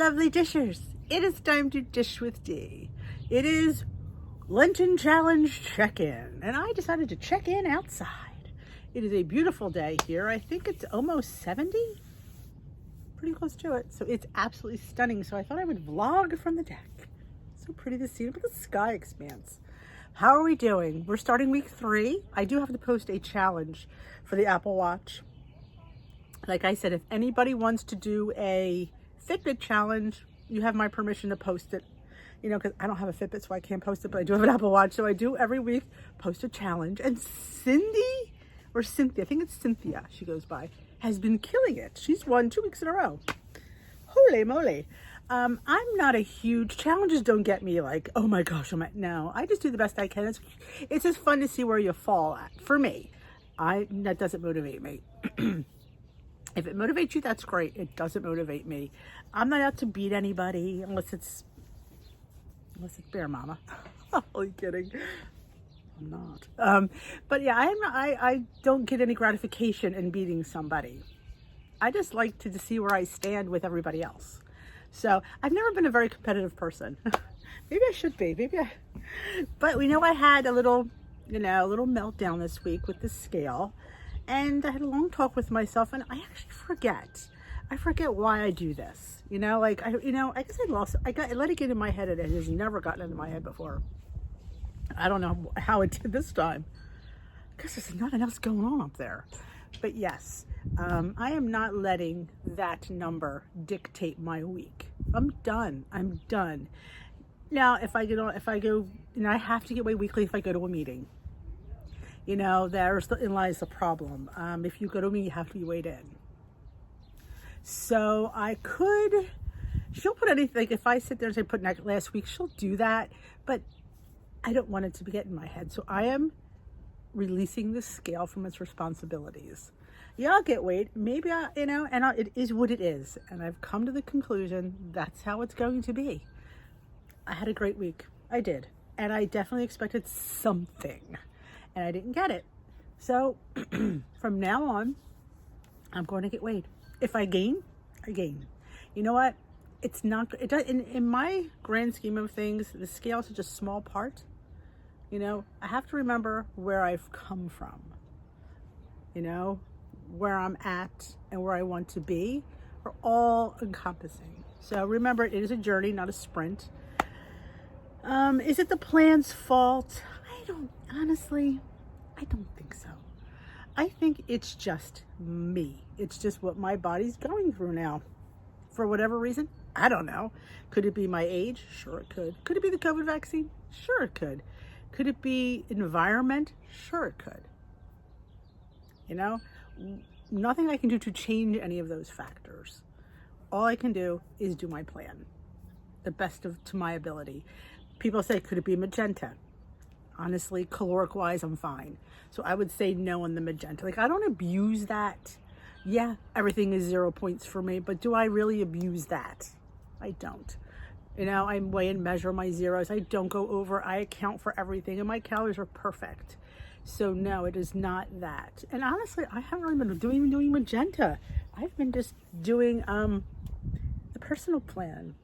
lovely dishers. It is time to dish with Dee. It is Lenten Challenge check-in, and I decided to check in outside. It is a beautiful day here. I think it's almost 70, pretty close to it. So it's absolutely stunning. So I thought I would vlog from the deck. So pretty to see. Look at the sky expanse. How are we doing? We're starting week 3. I do have to post a challenge for the Apple Watch. Like I said, if anybody wants to do a Fitbit challenge, you have my permission to post it. You know, because I don't have a Fitbit, so I can't post it, but I do have an Apple Watch, so I do every week post a challenge. And Cindy, or Cynthia, I think it's Cynthia she goes by, has been killing it. She's won 2 weeks in a row. Holy moly. I'm not a huge, challenges don't get me like, oh my gosh, no, I just do the best I can. It's just fun to see where you fall at. For me, that doesn't motivate me. If it motivates you, that's great. It doesn't motivate me. I'm not out to beat anybody unless it's Bear Mama. Only kidding. I'm not. But yeah, I don't get any gratification in beating somebody. I just like to see where I stand with everybody else. So I've never been a very competitive person. Maybe I should be. But we know I had a little meltdown this week with the scale. And I had a long talk with myself, and I actually forget. I forget why I do this. I guess I let it get in my head, and it has never gotten into my head before. I don't know how it did this time. Because there's nothing else going on up there. But yes, I am not letting that number dictate my week. I'm done. Now, if I go, I have to get weighed weekly if I go to a meeting. Therein lies the problem. If you go to me, you have to be weighed in. So she'll put anything, like if I sit there and say put last week, she'll do that, but I don't want it to get in my head. So I am releasing the scale from its responsibilities. Yeah, I'll get weighed. Maybe it is what it is. And I've come to the conclusion that's how it's going to be. I had a great week. I did. And I definitely expected something. And I didn't get it. So from now on, I'm going to get weighed. If I gain, I gain. You know what? It's not, in my grand scheme of things, the scale is just a small part. I have to remember where I've come from. Where I'm at and where I want to be are all encompassing. So remember, it is a journey, not a sprint. Is it the plan's fault? Honestly, I don't think so. I think it's just me. It's just what my body's going through now. For whatever reason, I don't know. Could it be my age? Sure it could. Could it be the COVID vaccine? Sure it could. Could it be environment? Sure it could. Nothing I can do to change any of those factors. All I can do is do my plan, the best to my ability. People say, could it be magenta? Honestly, caloric-wise, I'm fine. So I would say no on the magenta. I don't abuse that. Yeah, everything is 0 points for me, but do I really abuse that? I don't. I weigh and measure my zeros. I don't go over. I account for everything, and my calories are perfect. So no, it is not that. And honestly, I haven't really been doing magenta. I've been just doing the personal plan.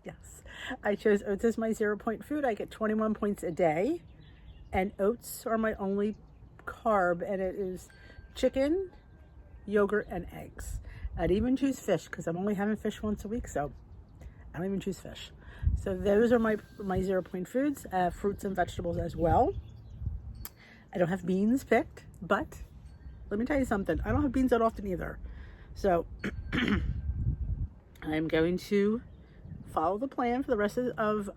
Yes, I chose oats as my 0 point food. I get 21 points a day, and oats are my only carb, and it is chicken, yogurt, and eggs. I'd even choose fish because I'm only having fish once a week, so I don't even choose fish. So those are my 0 point foods, fruits and vegetables as well. I don't have beans picked, but let me tell you something. I don't have beans that often either. So I'm going to follow the plan for the rest of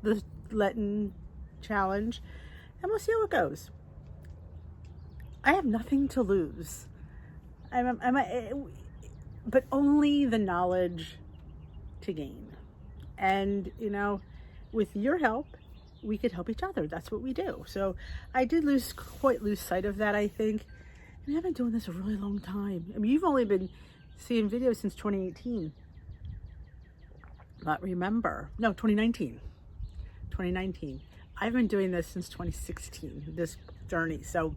the Lenten challenge, and we'll see how it goes. I have nothing to lose. But only the knowledge to gain. And, with your help, we could help each other. That's what we do. So I did quite lose sight of that, I think. And I've been doing this a really long time. You've only been seeing videos since 2018. But remember, no, 2019. 2019. I've been doing this since 2016, this journey. So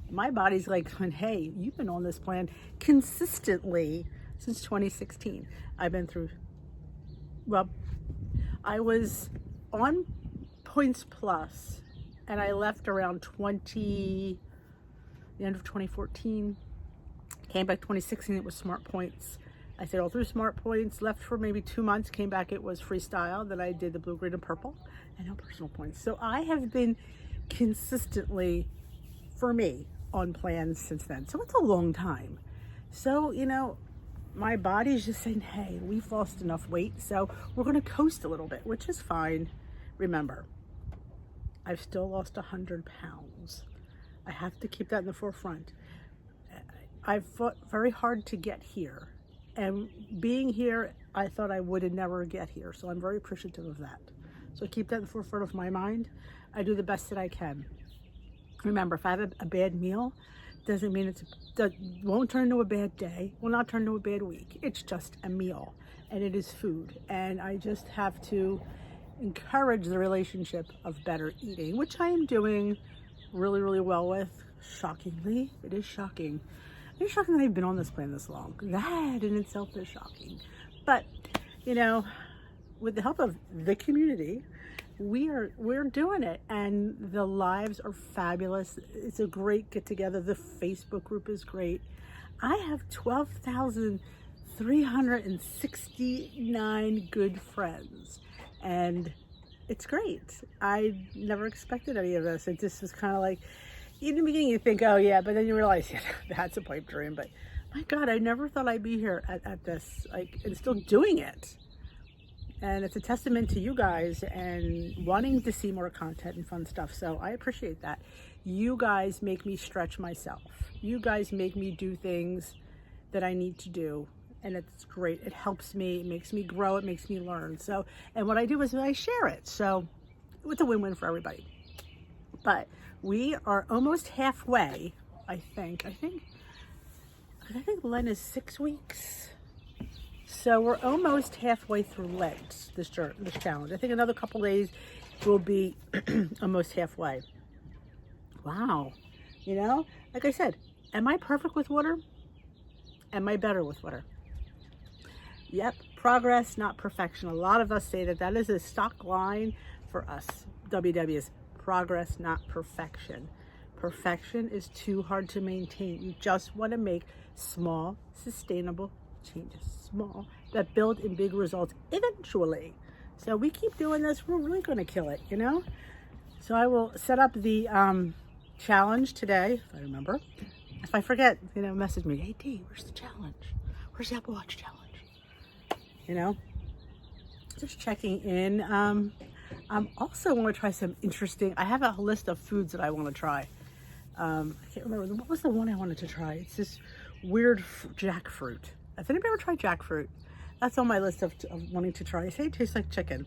my body's like, hey, you've been on this plan consistently since 2016. I've been through, well, I was on Points Plus and I left around the end of 2014. Came back 2016, it was Smart Points. I stayed all through Smart Points, left for maybe 2 months, came back, it was Freestyle. Then I did the blue, green, and purple, and now Personal Points. So I have been consistently, for me, on plans since then. So it's a long time. So, you know, my body's just saying, hey, we've lost enough weight, so we're gonna coast a little bit, which is fine. Remember, I've still lost 100 pounds. I have to keep that in the forefront. I've fought very hard to get here. And being here, I thought I would never get here. So I'm very appreciative of that. So keep that in the forefront of my mind. I do the best that I can. Remember, if I have a bad meal, doesn't mean it won't turn into a bad day, will not turn into a bad week. It's just a meal, and it is food. And I just have to encourage the relationship of better eating, which I am doing really, really well with. Shockingly, it is shocking. It's shocking that I've been on this plan this long. That in itself is shocking. But, you know, with the help of the community, we're doing it, and the lives are fabulous. It's a great get together. The Facebook group is great. I have 12,369 good friends, and it's great. I never expected any of this. It just was kind of like, in the beginning you think, oh yeah, but then you realize, yeah, that's a pipe dream. But my God, I never thought I'd be here at this, like, and still doing it. And it's a testament to you guys and wanting to see more content and fun stuff. So I appreciate that. You guys make me stretch myself. You guys make me do things that I need to do. And it's great. It helps me, it makes me grow, it makes me learn. So, and what I do is I share it. So it's a win-win for everybody. But we are almost halfway, I think Lent is 6 weeks. So we're almost halfway through Lent, this challenge. I think another couple days will be almost halfway. Wow. You know, like I said, am I perfect with water? Am I better with water? Yep, progress, not perfection. A lot of us say that is a stock line for us, WWs. Progress, not perfection. Perfection is too hard to maintain. You just want to make small, sustainable changes, small, that build in big results eventually. So we keep doing this, we're really going to kill it, you know? So I will set up the challenge today, if I remember. If I forget, you know, message me, hey D, where's the challenge? Where's the Apple Watch challenge? You know, just checking in. I'm also want to try some interesting, I have a list of foods that I want to try. I can't remember, what was the one I wanted to try? It's this weird jackfruit. Has anybody ever tried jackfruit? That's on my list of wanting to try. They say it tastes like chicken.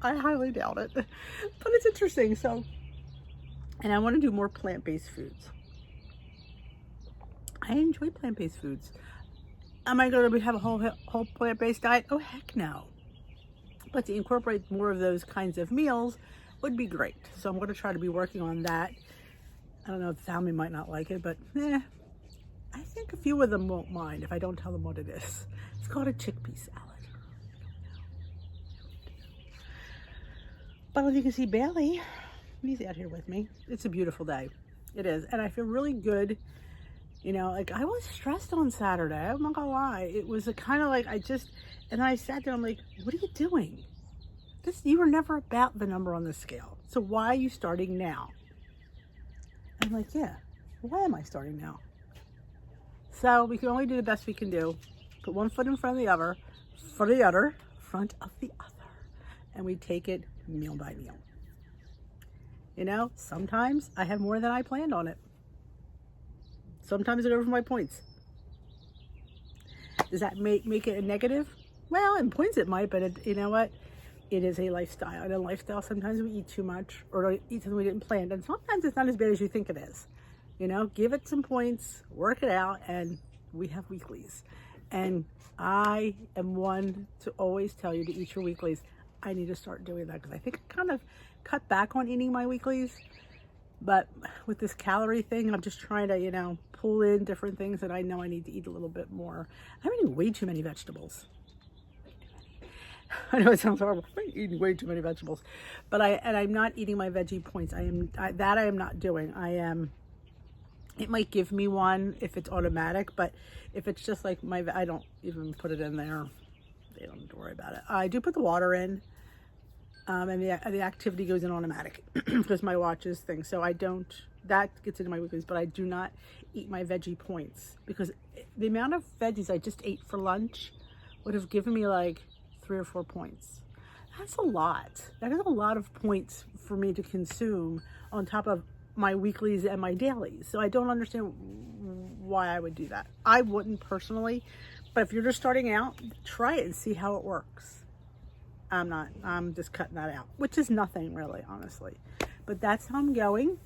I highly doubt it, but it's interesting. So, and I want to do more plant-based foods. I enjoy plant-based foods. Am I going to have a whole plant-based diet? Oh, heck no. But to incorporate more of those kinds of meals would be great. So I'm going to try to be working on that. I don't know, the family might not like it, but I think a few of them won't mind if I don't tell them what it is. It's called a chickpea salad. But as you can see, Bailey, he's out here with me. It's a beautiful day. It is. And I feel really good. You know, like I was stressed on Saturday. I'm not gonna lie. It was a kind of like and I sat there, I'm like, what are you doing? You were never about the number on the scale. So why are you starting now? I'm like, yeah, why am I starting now? So we can only do the best we can do. Put one foot in front of the other, and we take it meal by meal. You know, sometimes I have more than I planned on it. Sometimes I go over my points. Does that make it a negative? Well, in points it might, but you know what? It is a lifestyle. And in a lifestyle, sometimes we eat too much or eat something we didn't plan. And sometimes it's not as bad as you think it is. You know, give it some points, work it out, and we have weeklies. And I am one to always tell you to eat your weeklies. I need to start doing that because I think I kind of cut back on eating my weeklies. But with this calorie thing, I'm just trying to, you know, pull in different things that I know I need to eat a little bit more. I'm eating way too many vegetables. I know it sounds horrible. I'm eating way too many vegetables, but I'm not eating my veggie points. I am not doing. It might give me one if it's automatic, but if it's just like I don't even put it in there. They don't have to worry about it. I do put the water in, and the activity goes in automatic because my watch is thing. So I don't. That gets into my weeklies, but I do not eat my veggie points because the amount of veggies I just ate for lunch would have given me like 3 or 4 points. That's a lot. That is a lot of points for me to consume on top of my weeklies and my dailies. So I don't understand why I would do that. I wouldn't personally, but if you're just starting out, try it and see how it works. I'm just cutting that out, which is nothing really, honestly. But that's how I'm going.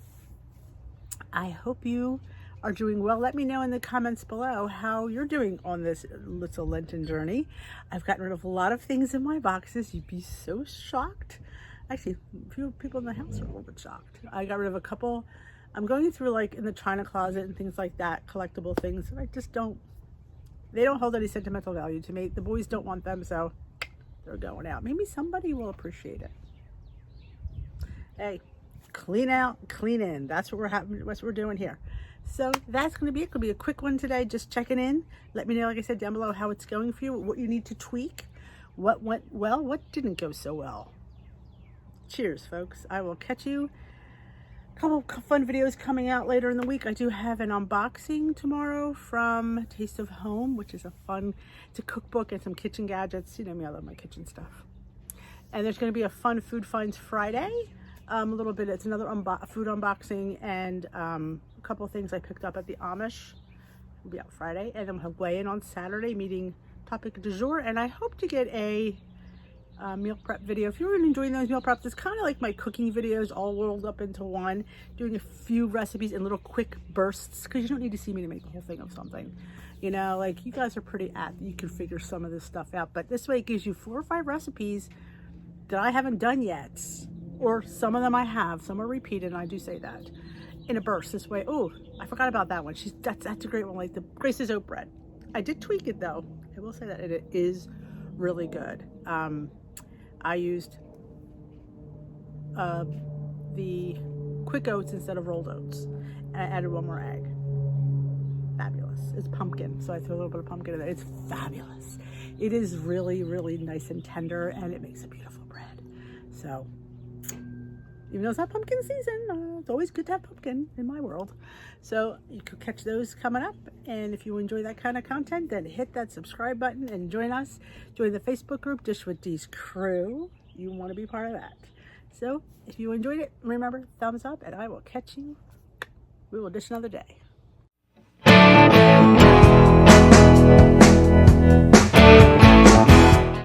I hope you are doing well. Let me know in the comments below how you're doing on this little Lenten journey. I've gotten rid of a lot of things in my boxes. You'd be so shocked. Actually, a few people in the house are a little bit shocked. I got rid of a couple. I'm going through like in the china closet and things like that, collectible things. I just don't, they don't hold any sentimental value to me. The boys don't want them, so they're going out. Maybe somebody will appreciate it. Hey, clean out, clean in. That's what we're doing here. So that's going to be it. It'll be a quick one today, just checking in. Let me know, like I said, down below how it's going for you, what you need to tweak, what went well, what didn't go so well. Cheers, folks. I will catch you. A couple fun videos coming out later in the week. I do have an unboxing tomorrow from Taste of Home, which is it's a cookbook and some kitchen gadgets. You know me, I love my kitchen stuff. And there's going to be a fun Food Finds Friday. A little bit, it's another food unboxing and a couple things I picked up at the Amish. Will be out Friday, and then we'll have weigh-in on Saturday, meeting topic du jour, and I hope to get a meal prep video. If you're enjoying those meal preps, it's kind of like my cooking videos all rolled up into one, doing a few recipes in little quick bursts, because you don't need to see me to make a whole thing of something. You know, like you guys are pretty apt, you can figure some of this stuff out, but this way it gives you 4 or 5 recipes that I haven't done yet. Or some of them I have, some are repeated, and I do say that in a burst this way. Oh, I forgot about that one. That's a great one, like the Grace's oat bread. I did tweak it though. I will say that it is really good. I used the quick oats instead of rolled oats, and I added 1 more egg. Fabulous. It's pumpkin, so I threw a little bit of pumpkin in there. It's fabulous. It is really, really nice and tender, and it makes a beautiful bread. So even though it's not pumpkin season, it's always good to have pumpkin in my world. So you could catch those coming up. And if you enjoy that kind of content, then hit that subscribe button and join us. Join the Facebook group, Dish with Dee's Crew. You want to be part of that. So if you enjoyed it, remember, thumbs up, and I will catch you. We will dish another day.